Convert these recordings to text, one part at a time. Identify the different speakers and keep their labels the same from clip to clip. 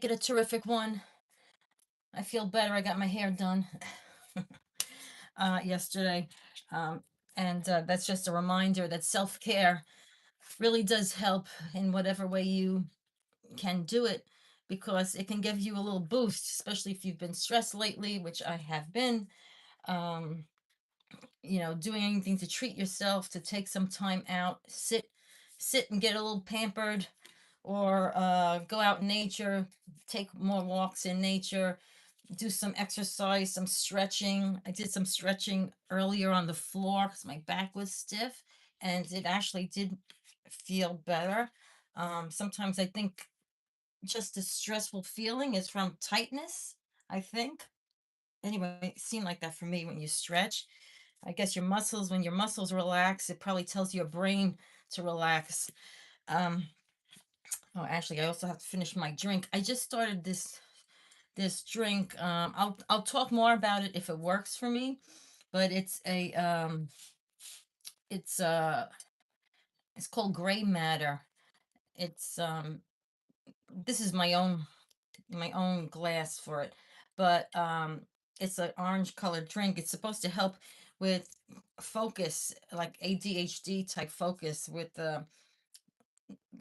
Speaker 1: it a terrific one. I feel better. I got my hair done yesterday. Um, and that's just a reminder that self care really does help in whatever way you can do it because it can give you a little boost, especially if you've been stressed lately, which I have been. Um, doing anything to treat yourself, to take some time out, sit and get a little pampered, or go out in nature, take more walks in nature, do some exercise, some stretching. I did some stretching earlier on the floor because my back was stiff, and it actually did feel better. Sometimes I think just a stressful feeling is from tightness, I think. Anyway, it seemed like that for me when you stretch. I guess when your muscles relax, it probably tells your brain to relax. Um, oh, actually, I also have to finish my drink. I just started this drink. I'll talk more about it if it works for me, but it's uh it's called Gray Matter. It's this is my own glass for it, but it's an orange colored drink. It's supposed to help with focus, like ADHD type focus, with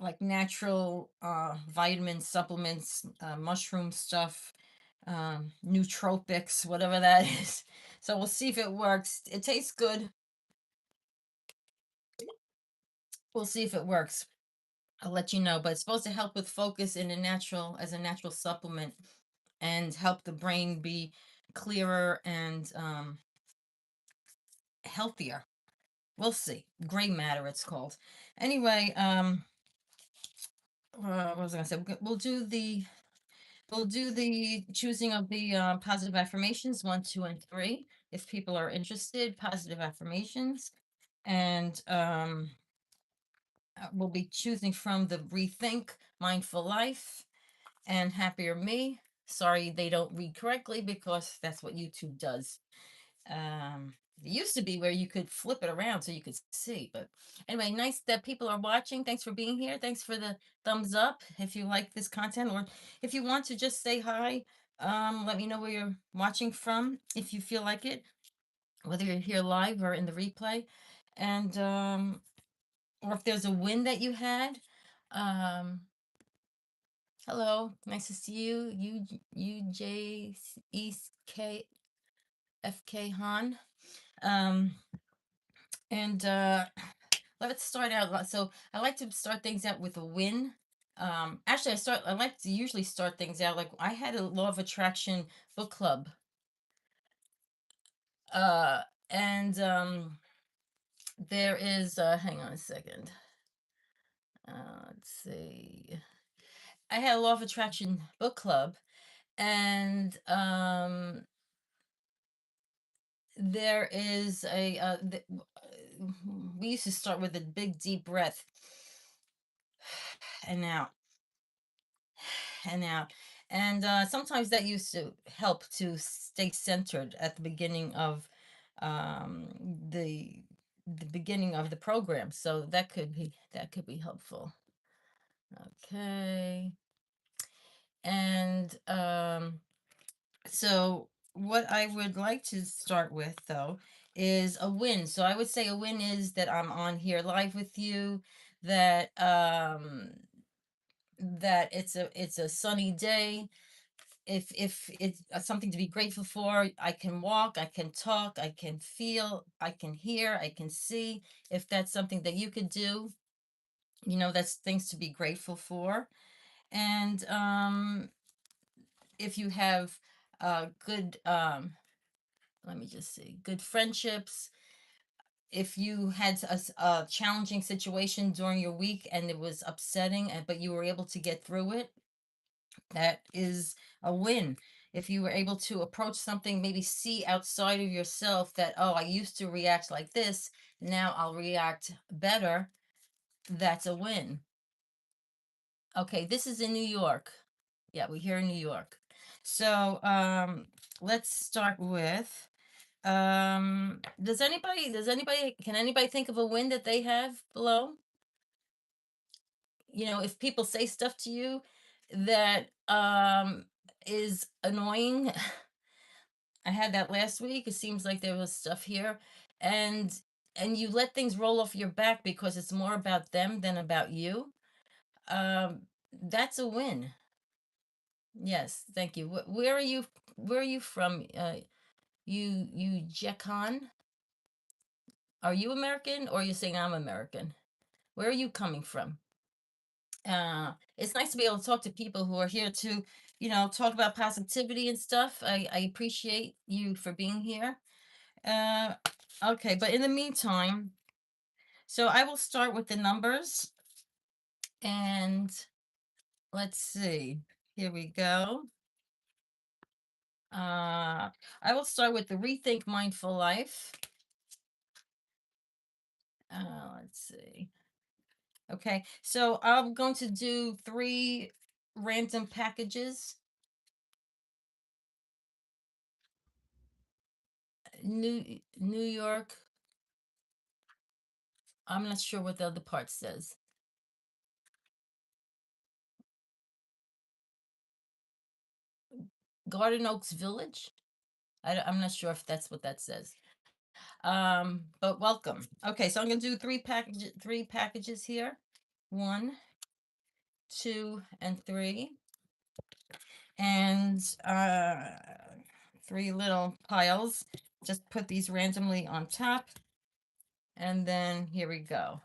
Speaker 1: like natural vitamin supplements, mushroom stuff, nootropics, whatever that is. So we'll see if it works. It tastes good. We'll see if it works. I'll let you know. But it's supposed to help with focus as a natural supplement, and help the brain be clearer and healthier. We'll see. Gray matter, it's called. Anyway, what was I gonna say? We'll do the choosing of the positive affirmations, 1, 2, and 3. If people are interested, positive affirmations. And we'll be choosing from the Rethink Mindful Life and Happier Me. Sorry, they don't read correctly because that's what YouTube does. It used to be where you could flip it around so you could see. But anyway, nice that people are watching. Thanks for being here. Thanks for the thumbs up if you like this content, or if you want to just say hi. Let me know where you're watching from if you feel like it, whether you're here live or in the replay. And or if there's a win that you had. Um, Hello, nice to see you. UJEKFK Han. Um, and let's start out. So I like to start things out with a win. Actually, I like to usually start things out like I had a law of attraction book club. Uh, and there is hang on a second. Let's see. I had a law of attraction book club, and there is we used to start with a big deep breath and out and out. And sometimes that used to help to stay centered at the beginning of um, the the beginning of the program. So that could be helpful. Okay. And so what I would like to start with though is a win. So I would say a win is that I'm on here live with you, that that it's a sunny day. If it's something to be grateful for, I can walk, I can talk, I can feel, I can hear, I can see. If that's something that you could do, that's things to be grateful for. And if you have good let me just see, good friendships, if you had a challenging situation during your week and it was upsetting, but you were able to get through it, that is a win. If you were able to approach something, maybe see outside of yourself that, oh, I used to react like this, now I'll react better, that's a win. Okay, this is in New York. Yeah, we're here in New York. So let's start with can anybody think of a win that they have below? If people say stuff to you that is annoying. I had that last week. It seems like there was stuff here, and you let things roll off your back because it's more about them than about you. Um, that's a win. Yes, thank you. Where are you? Where are you from? You Jekan? Are you American or are you saying I'm American? Where are you coming from? It's nice to be able to talk to people who are here to, talk about positivity and stuff. I appreciate you for being here. Uh, okay, but in the meantime, so I will start with the numbers and let's see. Here we go. I will start with the Rethink Mindful Life. Let's see. Okay, so I'm going to do 3 random packages. New York. I'm not sure what the other part says. Garden Oaks Village. I'm not sure if that's what that says. But welcome. Okay, so I'm gonna do 3 packages here. 1, 2, and 3. And 3 little piles. Just put these randomly on top. And then here we go.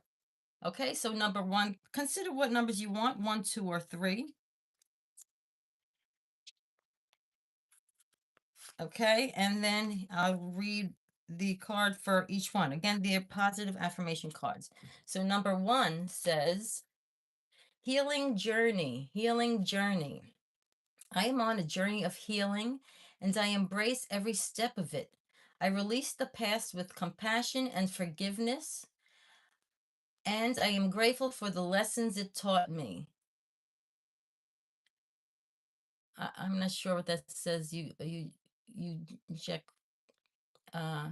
Speaker 1: Okay, so number 1, consider what numbers you want, 1, 2, or 3. Okay, and then I'll read the card for each one. Again, they're positive affirmation cards. So number 1 says, healing journey, healing journey. I am on a journey of healing and I embrace every step of it. I release the past with compassion and forgiveness, and I am grateful for the lessons it taught me. I'm not sure what that says. You check. Uh,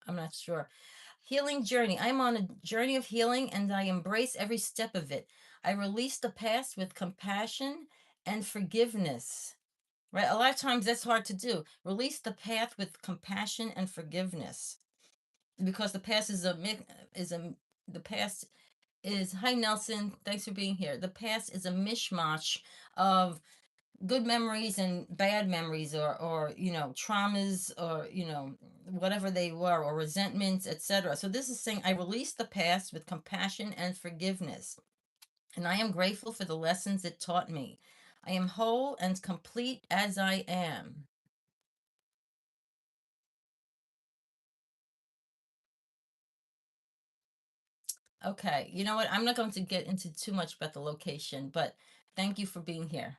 Speaker 1: I'm not sure. Healing journey. I'm on a journey of healing and I embrace every step of it. I release the past with compassion and forgiveness. Right? A lot of times that's hard to do. Release the path with compassion and forgiveness. Because the past is a the past is hi Nelson, thanks for being here. The past is a mishmash of good memories and bad memories, or traumas, or whatever they were, or resentments, etc. So this is saying I release the past with compassion and forgiveness, and I am grateful for the lessons it taught me. I am whole and complete as I am. Okay, you know what, I'm not going to get into too much about the location, but thank you for being here.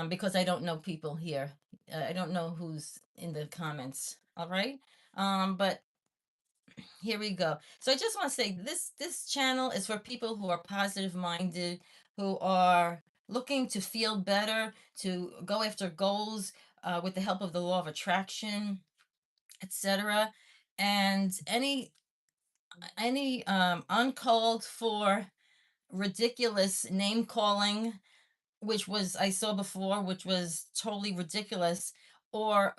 Speaker 1: Because I don't know people here. I don't know who's in the comments. All right. But here we go. So I just want to say this channel is for people who are positive minded, who are looking to feel better, to go after goals with the help of the law of attraction, etc. And any uncalled for, ridiculous name calling, which was I saw before, which was totally ridiculous, or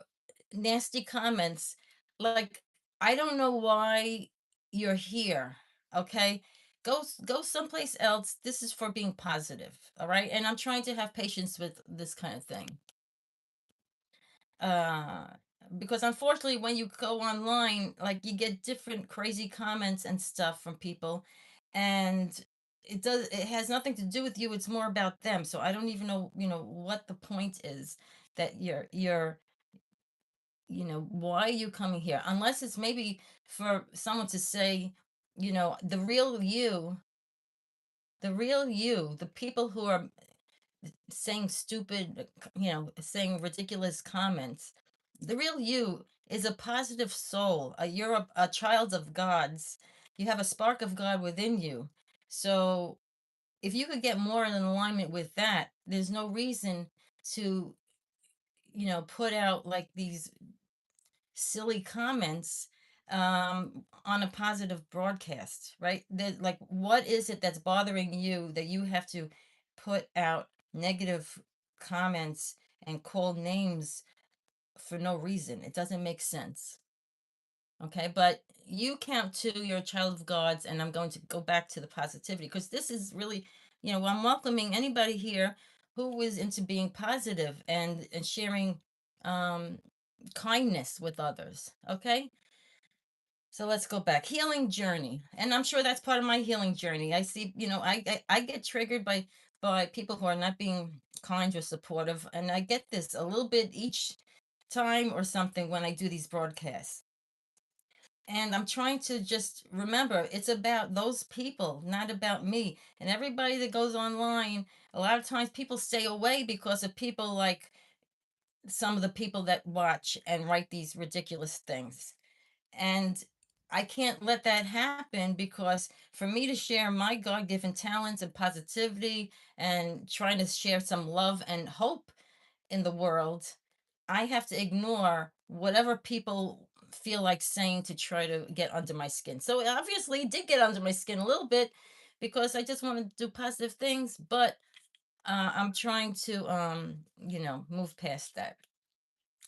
Speaker 1: nasty comments. Like, I don't know why you're here. Okay, go someplace else. This is for being positive. All right, and I'm trying to have patience with this kind of thing. Uh, because unfortunately, when you go online, like, you get different crazy comments and stuff from people, and it has nothing to do with you. It's more about them. So I don't even know, what the point is, that why are you coming here? Unless it's maybe for someone to say, the real you, the people who are saying stupid, saying ridiculous comments. The real you is a positive soul. You're a child of God's. You have a spark of God within you. So if you could get more in alignment with that, there's no reason to, put out like these silly comments on a positive broadcast, right? That, like, what is it that's bothering you that you have to put out negative comments and call names for no reason. It doesn't make sense. Okay, but you count two, you're a child of God's, and I'm going to go back to the positivity because this is really, I'm welcoming anybody here who is into being positive and sharing um kindness with others. Okay, so let's go back. Healing journey, and I'm sure that's part of my healing journey. I see, I get triggered by people who are not being kind or supportive, and I get this a little bit each time or something when I do these broadcasts. And I'm trying to just remember it's about those people, not about me. And everybody that goes online, a lot of times people stay away because of people like some of the people that watch and write these ridiculous things. And I can't let that happen because for me to share my God given talents and positivity and trying to share some love and hope in the world, I have to ignore whatever people feel like saying to try to get under my skin. So it obviously did get under my skin a little bit because I just want to do positive things, but I'm trying to move past that.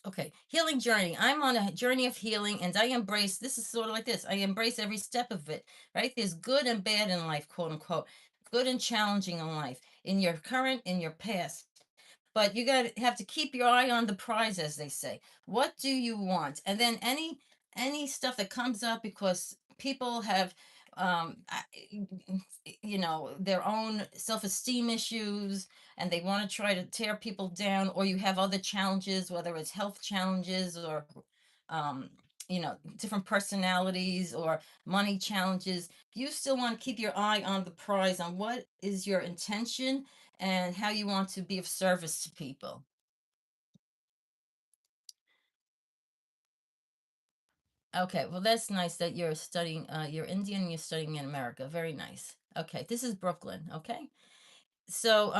Speaker 1: Okay, healing journey. I'm on a journey of healing and I embrace this is sort of like this. I embrace every step of it, right? There's good and bad in life, quote unquote. Good and challenging in life, in your current, in your past. But you got to have to keep your eye on the prize, as they say. What do you want? And then any stuff that comes up because people have their own self-esteem issues and they want to try to tear people down, or you have other challenges, whether it's health challenges or um different personalities or money challenges. You still want to keep your eye on the prize, on what is your intention and how you want to be of service to people. Okay, well, that's nice that you're studying, you're Indian and you're studying in America. Very nice. Okay, this is Brooklyn. Okay. So,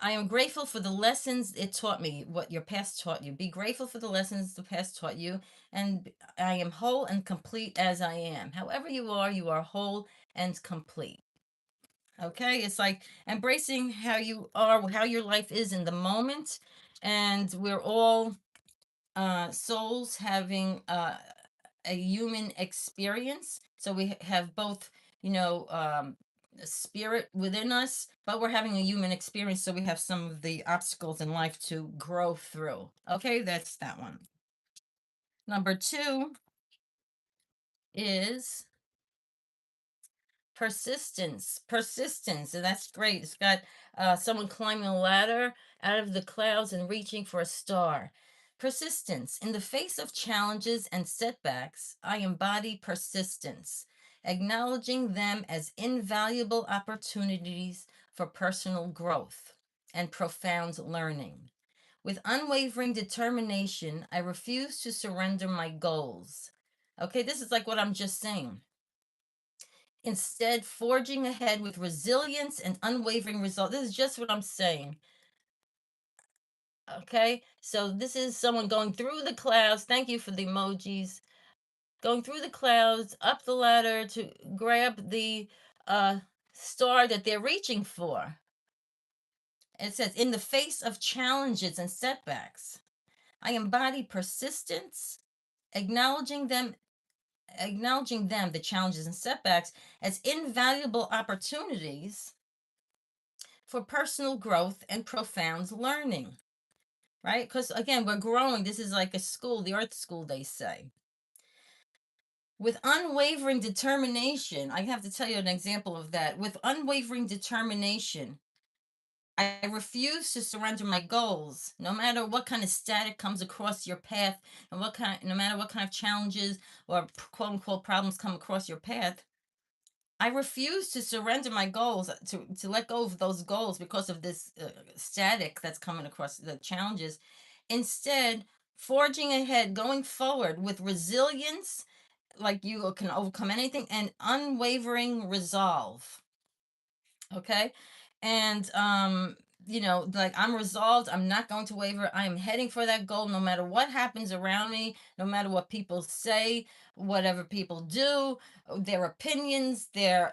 Speaker 1: I am grateful for the lessons it taught me, what your past taught you. Be grateful for the lessons the past taught you. And I am whole and complete as I am. However you are whole and complete. Okay. It's like embracing how you are, how your life is in the moment. And we're all souls having a human experience. So we have both, a spirit within us, but we're having a human experience. So we have some of the obstacles in life to grow through. Okay, that's that one. Number two is persistence. Persistence, and that's great. It's got someone climbing a ladder out of the clouds and reaching for a star. Persistence. In the face of challenges and setbacks, I embody persistence, acknowledging them as invaluable opportunities for personal growth and profound learning. With unwavering determination, I refuse to surrender my goals. Okay, this is like what I'm just saying. Instead, forging ahead with resilience and unwavering resolve. This is just what I'm saying. Okay, so this is someone going through the clouds. Thank you for the emojis. Going through the clouds, up the ladder to grab the uh, star that they're reaching for. It says, in the face of challenges and setbacks, I embody persistence, acknowledging them, the challenges and setbacks, as invaluable opportunities for personal growth and profound learning, right? Because again, we're growing. This is like a school, the earth school, they say. With unwavering determination, I have to tell you an example of that. With unwavering determination, I refuse to surrender my goals, no matter what kind of static comes across your path, and no matter what kind of challenges or quote unquote problems come across your path. I refuse to surrender my goals, to let go of those goals because of this static that's coming across the challenges. Instead, forging ahead, going forward with resilience, like you can overcome anything, and unwavering resolve. Okay. And like I'm resolved, I'm not going to waver. I am heading for that goal no matter what happens around me, no matter what people say, whatever people do, their opinions, their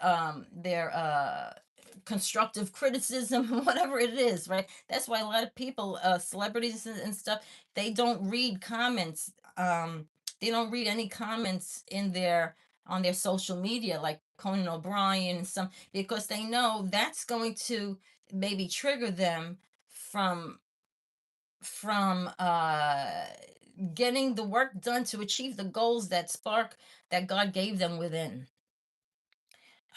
Speaker 1: constructive criticism, whatever it is, right? That's why a lot of people, celebrities and stuff, they don't read comments. They don't read any comments in their on their social media, like Conan O'Brien and some, because they know that's going to maybe trigger them from from getting the work done to achieve the goals that spark that God gave them within.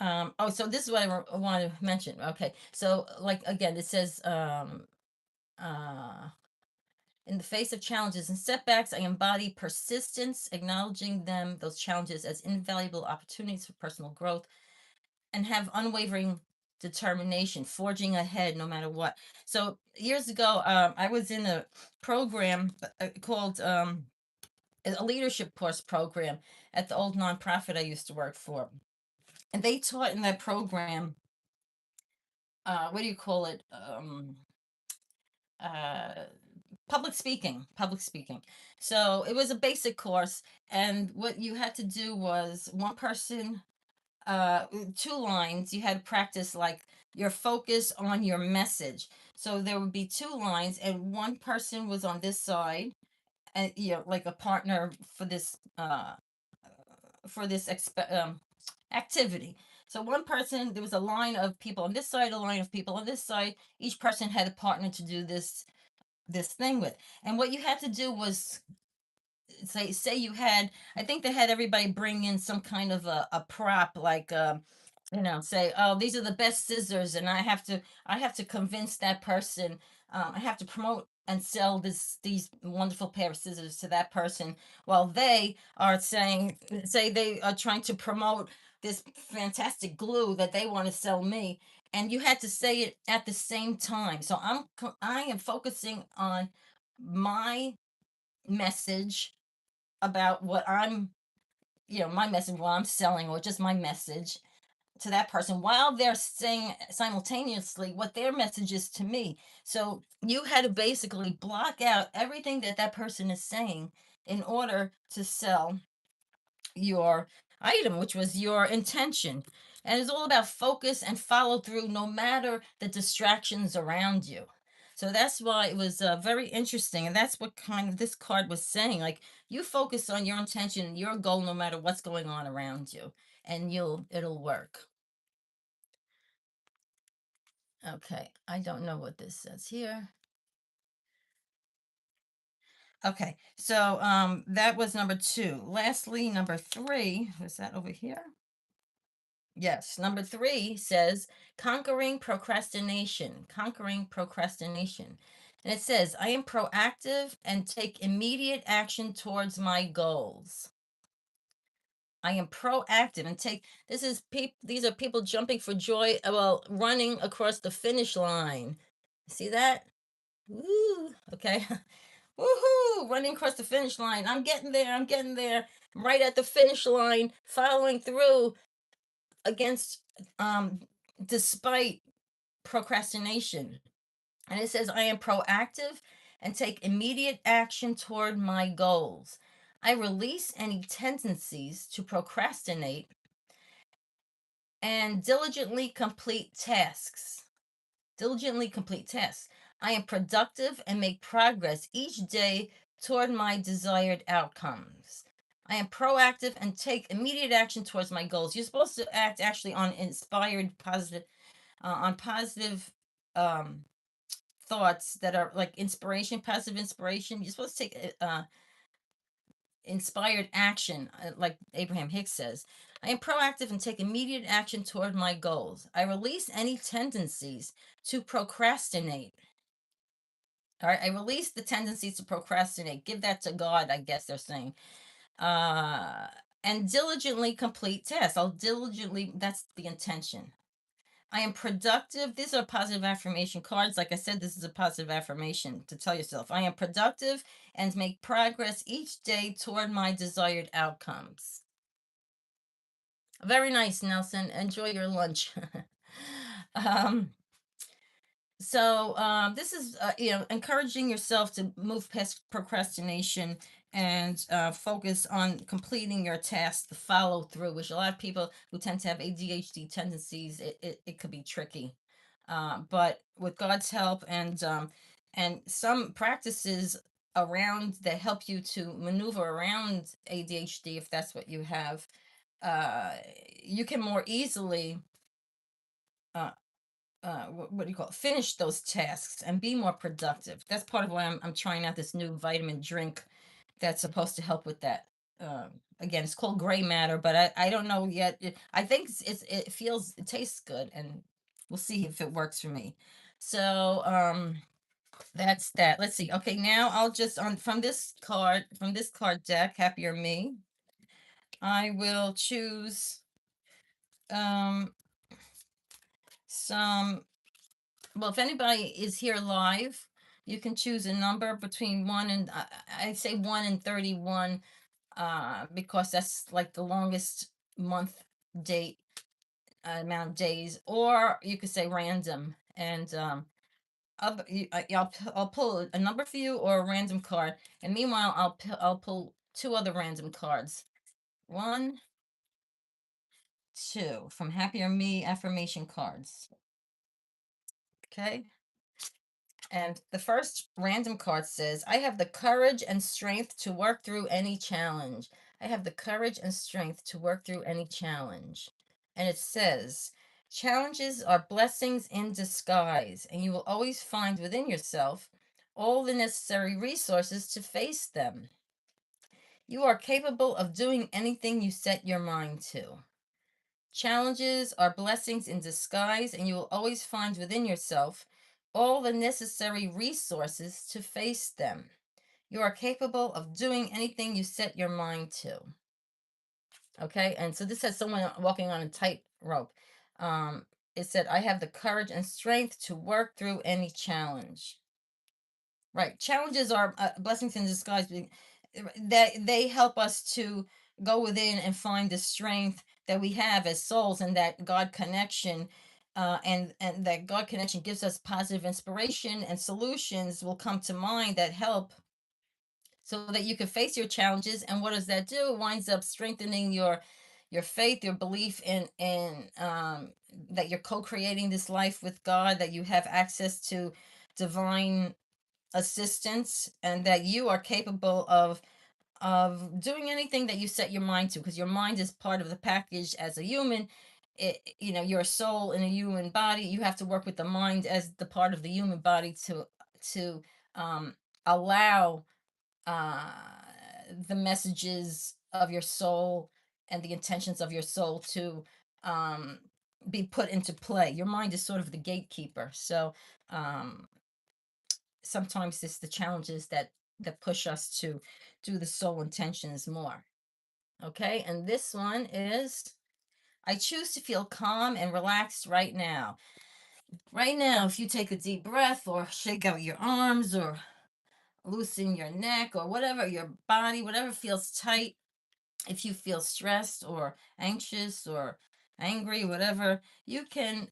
Speaker 1: Oh, so this is what I want to mention. Okay. So like again, it says uh in the face of challenges and setbacks, I embody persistence, acknowledging them, those challenges, as invaluable opportunities for personal growth, and have unwavering determination, forging ahead no matter what. So years ago, I was in a program called a leadership course program at the old nonprofit I used to work for. And they taught in that program, what do you call it? Uh, public speaking. So it was a basic course. And what you had to do was one person, two lines, you had to practice like your focus on your message. So there would be two lines, and one person was on this side, and like a partner for this activity. So one person, there was a line of people on this side, a line of people on this side. Each person had a partner to do this thing with. And what you had to do was say you had, I think they had everybody bring in some kind of a prop, like say, oh, these are the best scissors, and I have to convince that person. I have to promote and sell these wonderful pair of scissors to that person, while they are say they are trying to promote this fantastic glue that they want to sell me. And you had to say it at the same time. So I am focusing on my message about what I'm, my message, what I'm selling, or just my message to that person, while they're saying simultaneously what their message is to me. So you had to basically block out everything that that person is saying in order to sell your item, which was your intention. And it's all about focus and follow through no matter the distractions around you. So that's why it was very interesting. And that's what kind of this card was saying. Like, you focus on your intention, your goal, no matter what's going on around you, and it'll work. Okay, I don't know what this says here. Okay, so that was number two. Lastly, number three, was that over here? Yes, number three says conquering procrastination, conquering procrastination. And it says, I am proactive and take immediate action towards my goals. I am proactive and take, these are people jumping for joy, well, running across the finish line. See that? Woo, okay. Woohoo! Running across the finish line. I'm getting there. I'm getting there. I'm right at the finish line, following through against despite procrastination. And it says, I am proactive and take immediate action toward my goals. I release any tendencies to procrastinate and diligently complete tasks. Diligently complete tasks. I am productive and make progress each day toward my desired outcomes. I am proactive and take immediate action towards my goals. You're supposed to act actually on inspired, positive um, thoughts that are like inspiration, positive inspiration. You're supposed to take inspired action, like Abraham Hicks says. I am proactive and take immediate action toward my goals. I release any tendencies to procrastinate. All right, I release the tendencies to procrastinate. Give that to God, I guess they're saying. Uh, and diligently complete tasks. I'll diligently, that's the intention. I am productive. These are positive affirmation cards. Like I said, this is a positive affirmation to tell yourself. I am productive and make progress each day toward my desired outcomes. Very nice, Nelson. Enjoy your lunch. um, so this is encouraging yourself to move past procrastination and focus on completing your task, the follow through, which a lot of people who tend to have ADHD tendencies, it could be tricky. But with God's help and some practices around that help you to maneuver around ADHD, if that's what you have, uh, you can more easily uh, what do you call it, finish those tasks and be more productive. That's part of why I'm trying out this new vitamin drink that's supposed to help with that. Again, it's called gray matter, but I don't know yet. I think it feels, it tastes good, and we'll see if it works for me. So that's that. Let's see. Okay, now I'll just on from this card deck, Happier Me. I will choose um some. Well, if anybody is here live, you can choose a number between one and I'd say 1 and 31, because that's like the longest month date, amount of days, or you could say random. And I'll pull a number for you or a random card, and meanwhile I'll pull two other random cards. One, two from Happier Me affirmation cards. Okay. And the first random card says, I have the courage and strength to work through any challenge. I have the courage and strength to work through any challenge. And it says, challenges are blessings in disguise, and you will always find within yourself all the necessary resources to face them. You are capable of doing anything you set your mind to. Challenges are blessings in disguise, and you will always find within yourself all the necessary resources to face them. You are capable of doing anything you set your mind to. Okay, and so this has someone walking on a tightrope. It said, I have the courage and strength to work through any challenge. Right. Challenges are blessings in disguise. That they help us to go within and find the strength that we have as souls, and that God connection, and that God connection gives us positive inspiration, and solutions will come to mind that help so that you can face your challenges. And what does that do? It winds up strengthening your faith, your belief in that you're co-creating this life with God, that you have access to divine assistance, and that you are capable of doing anything that you set your mind to, because your mind is part of the package as a human. You're a soul in a human body. You have to work with the mind as the part of the human body to um allow uh the messages of your soul and the intentions of your soul to um be put into play. Your mind is sort of the gatekeeper. So um sometimes it's the challenges that push us to do the soul intentions more. Okay, and this one is, I choose to feel calm and relaxed right now. Right now, if you take a deep breath or shake out your arms or loosen your neck or whatever, your body, whatever feels tight, if you feel stressed or anxious or angry, whatever, you can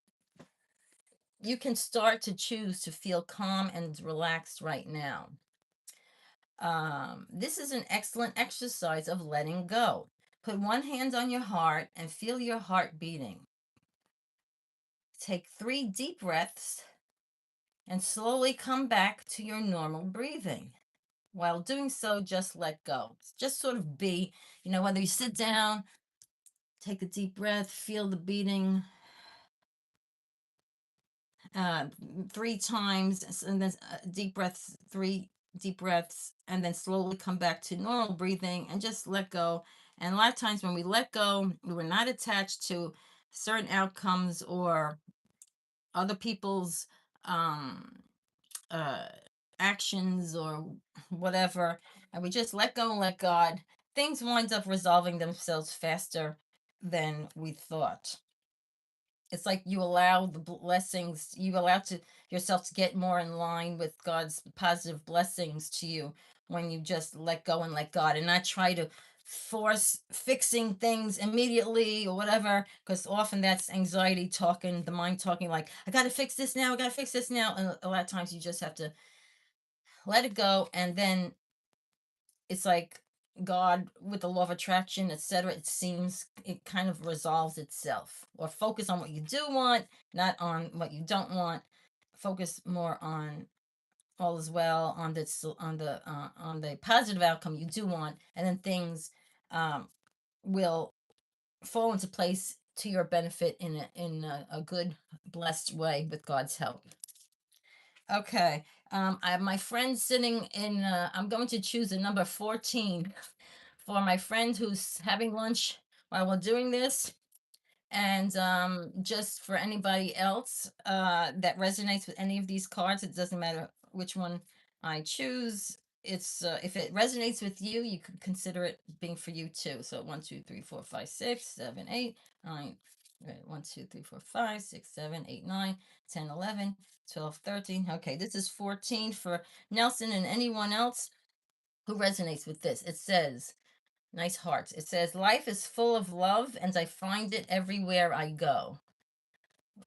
Speaker 1: start to choose to feel calm and relaxed right now. This is an excellent exercise of letting go. Put one hand on your heart and feel your heart beating. Take 3 deep breaths and slowly come back to your normal breathing. While doing so, just let go. Just sort of be, whether you sit down, take a deep breath, feel the beating, uh, 3 times, and then deep breaths, 3 deep breaths, and then slowly come back to normal breathing and just let go. And a lot of times when we let go, we were not attached to certain outcomes or other people's um, uh, actions or whatever, and we just let go and let God. Things wind up resolving themselves faster than we thought. It's like you allow the blessings, you allow to yourself to get more in line with God's positive blessings to you when you just let go and let God, and not try to force fixing things immediately or whatever, because often that's anxiety talking, the mind talking, like, I got to fix this now, I got to fix this now. And a lot of times you just have to let it go, and then it's like God with the law of attraction, etc. It seems it kind of resolves itself. Or focus on what you do want, not on what you don't want. Focus more on all is well, on on the positive outcome you do want, and then things um, will fall into place to your benefit in a good, blessed way with God's help. Okay. I have my friend sitting in, I'm going to choose a number 14 for my friend who's having lunch while we're doing this. And just for anybody else that resonates with any of these cards, it doesn't matter which one I choose. It's if it resonates with you, you could consider it being for you too. So 1, 2, 3, 4, 5, 6, 7, 8, 9. 1, 2, 3, 4, 5, 6, 7, 8, 9, 10, 11, 12, 13. Okay, this is 14 for Nelson and anyone else who resonates with this. It says, nice hearts. It says, life is full of love and I find it everywhere I go.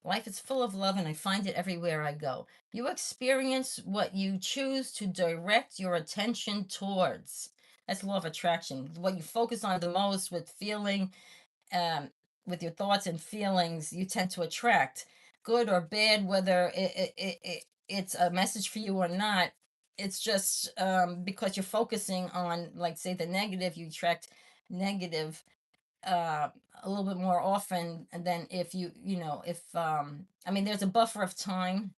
Speaker 1: Life is full of love and I find it everywhere I go. You experience what you choose to direct your attention towards. That's law of attraction. What you focus on the most with feeling, um, with your thoughts and feelings, you tend to attract, good or bad, whether it's a message for you or not. It's just because you're focusing on, like, say, the negative, you attract negative uh a little bit more often than if if I mean, there's a buffer of time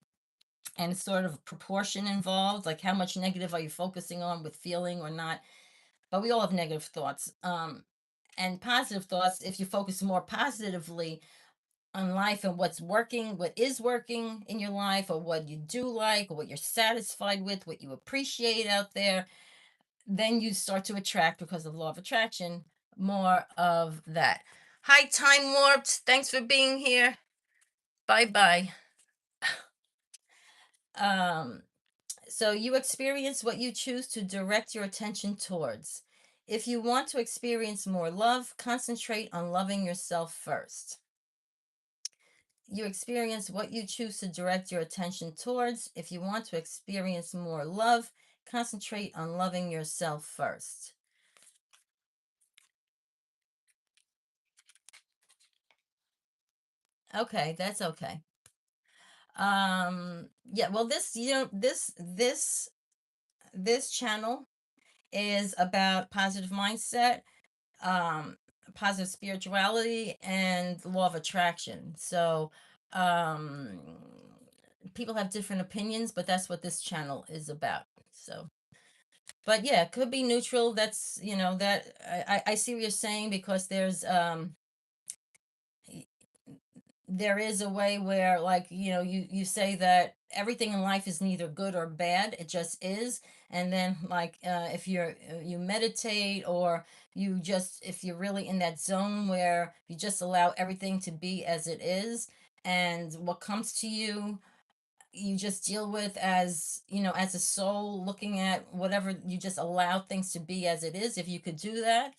Speaker 1: and sort of proportion involved, like how much negative are you focusing on with feeling or not. But we all have negative thoughts, and positive thoughts. If you focus more positively on life and what's working, what is working in your life, or what you do like, or what you're satisfied with, what you appreciate out there, then you start to attract, because of law of attraction, more of that. Hi, Time Warped. Thanks for being here. Bye bye. Um, so you experience what you choose to direct your attention towards. If you want to experience more love, concentrate on loving yourself first. You experience what you choose to direct your attention towards. If you want to experience more love, concentrate on loving yourself first. Okay, that's okay. Yeah, well, this channel is about positive mindset, um positive spirituality, and law of attraction. So um people have different opinions, but that's what this channel is about. So, but yeah, it could be neutral. That's, that I see what you're saying, because there is a way where, like, you say that everything in life is neither good or bad, it just is. And then, like, if you meditate, or if you're really in that zone where you just allow everything to be as it is, and what comes to you, you just deal with as, as a soul, looking at whatever, you just allow things to be as it is. If you could do that,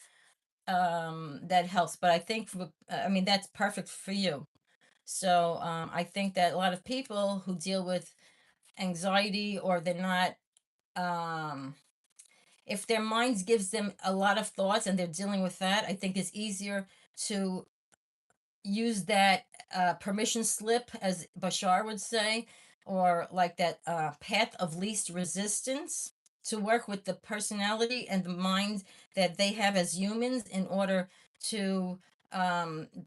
Speaker 1: that helps. But I think I mean, that's perfect for you. So I think that a lot of people who deal with anxiety, or they're not, um, if their minds gives them a lot of thoughts and they're dealing with that, I think it's easier to use that permission slip, as Bashar would say, or like that path of least resistance, to work with the personality and the mind that they have as humans, in order to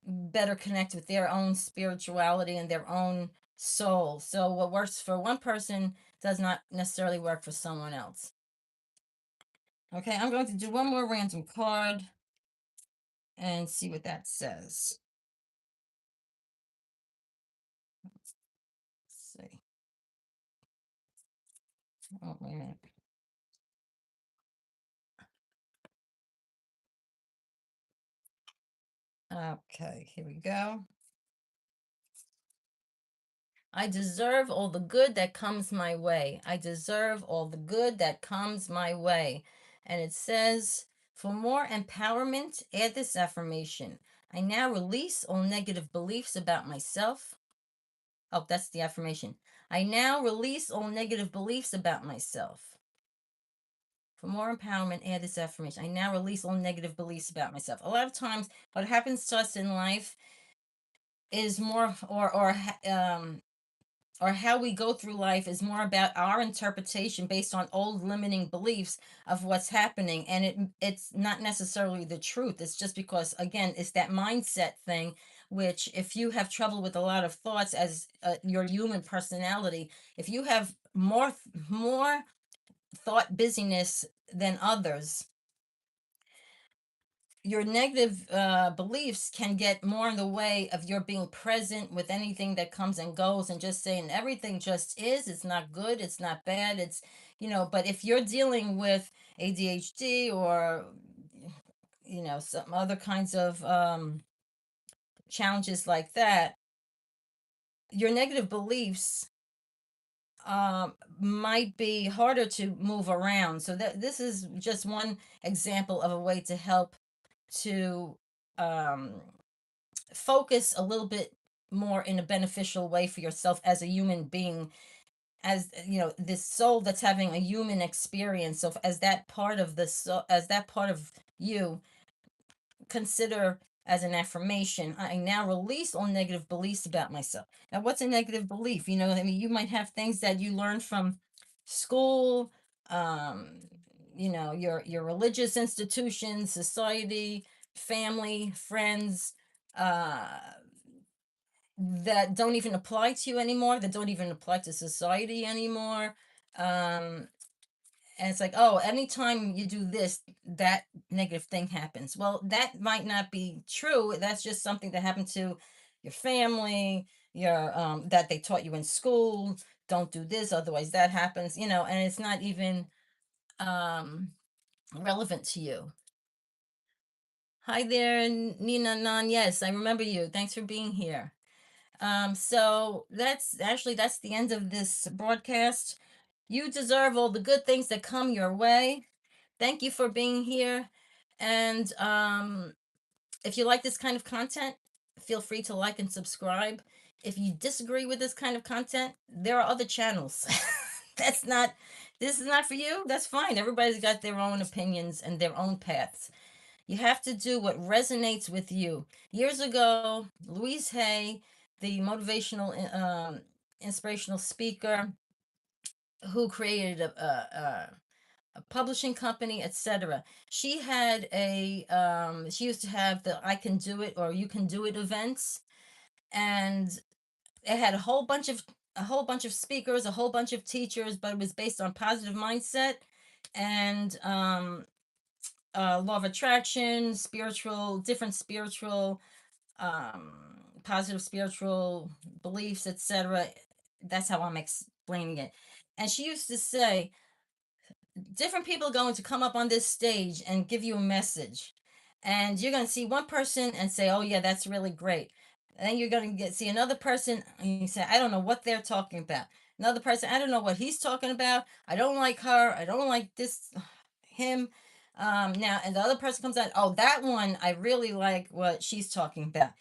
Speaker 1: better connect with their own spirituality and their own soul. So what works for one person does not necessarily work for someone else. Okay, I'm going to do one more random card and see what that says. Let's see. Oh, wait a minute. Okay, here we go. I deserve all the good that comes my way. I deserve all the good that comes my way. And it says, for more empowerment, add this affirmation. I now release all negative beliefs about myself. Oh, that's the affirmation. I now release all negative beliefs about myself. For more empowerment, add this affirmation. I now release all negative beliefs about myself. A lot of times, what happens to us in life is more, or how we go through life is more about our interpretation based on old limiting beliefs of what's happening, and it's not necessarily the truth. It's just because, again, it's that mindset thing, which if you have trouble with a lot of thoughts as your human personality, if you have more thought busyness than others, your negative beliefs can get more in the way of your being present with anything that comes and goes, and just saying everything just is. It's not good, it's not bad, it's, but if you're dealing with ADHD, or some other kinds of challenges like that, your negative beliefs might be harder to move around. So that this is just one example of a way to help to um focus a little bit more in a beneficial way for yourself as a human being, as this soul that's having a human experience. So as that part of the soul, as that part of you, consider as an affirmation, I now release all negative beliefs about myself. Now, what's a negative belief? I mean, you might have things that you learned from school, um your religious institutions, society, family, friends, uh that don't even apply to you anymore, that don't even apply to society anymore. And it's like, oh, anytime you do this, that negative thing happens. Well, that might not be true. That's just something that happened to your family, your that they taught you in school. Don't do this, otherwise that happens, and it's not even um relevant to you. Hi there, Nina Nan. Yes, I remember you. Thanks for being here. So that's the end of this broadcast. You deserve all the good things that come your way. Thank you for being here. And if you like this kind of content, feel free to like and subscribe. If you disagree with this kind of content, there are other channels. That's not, this is not for you. That's fine. Everybody's got their own opinions and their own paths. You have to do what resonates with you. Years ago, Louise Hay, the motivational, inspirational speaker who created a publishing company, etc. She had she used to have the I Can Do It or You Can Do It events, and it had a whole bunch of speakers, a whole bunch of teachers, but it was based on positive mindset and law of attraction, different spiritual, um, positive spiritual beliefs, etc. That's how I'm explaining it. And she used to say, different people are going to come up on this stage and give you a message. And you're going to see one person and say, oh, yeah, that's really great. And then you're going to see another person and you say, I don't know what they're talking about. Another person, I don't know what he's talking about. I don't like her. I don't like this, him. Now, and the other person comes out, oh, that one, I really like what she's talking about.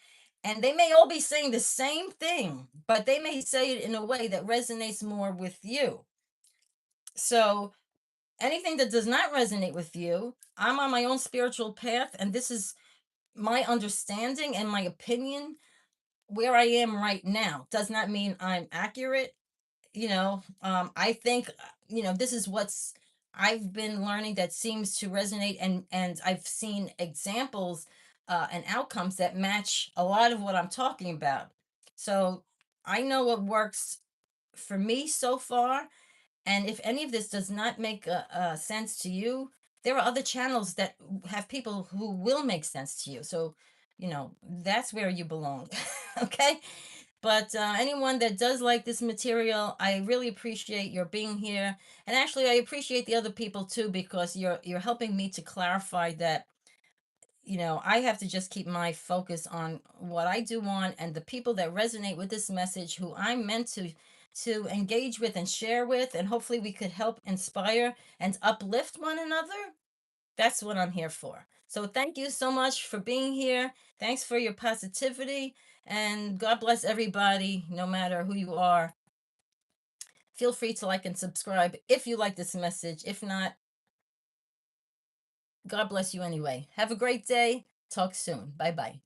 Speaker 1: And they may all be saying the same thing, but they may say it in a way that resonates more with you. So anything that does not resonate with you, I'm on my own spiritual path, and this is my understanding and my opinion where I am right now. Does not mean I'm accurate. I think, this is what's I've been learning that seems to resonate, and I've seen examples and outcomes that match a lot of what I'm talking about. So I know what works for me so far, and if any of this does not make sense to you, there are other channels that have people who will make sense to you. So, that's where you belong. Okay. But anyone that does like this material, I really appreciate your being here. And actually, I appreciate the other people too, because you're helping me to clarify that, I have to just keep my focus on what I do want, and the people that resonate with this message, who I'm meant to engage with and share with, and hopefully we could help inspire and uplift one another. That's what I'm here for. So thank you so much for being here. Thanks for your positivity, and God bless everybody, no matter who you are. Feel free to like and subscribe if you like this message. If not, God bless you anyway. Have a great day. Talk soon. Bye bye.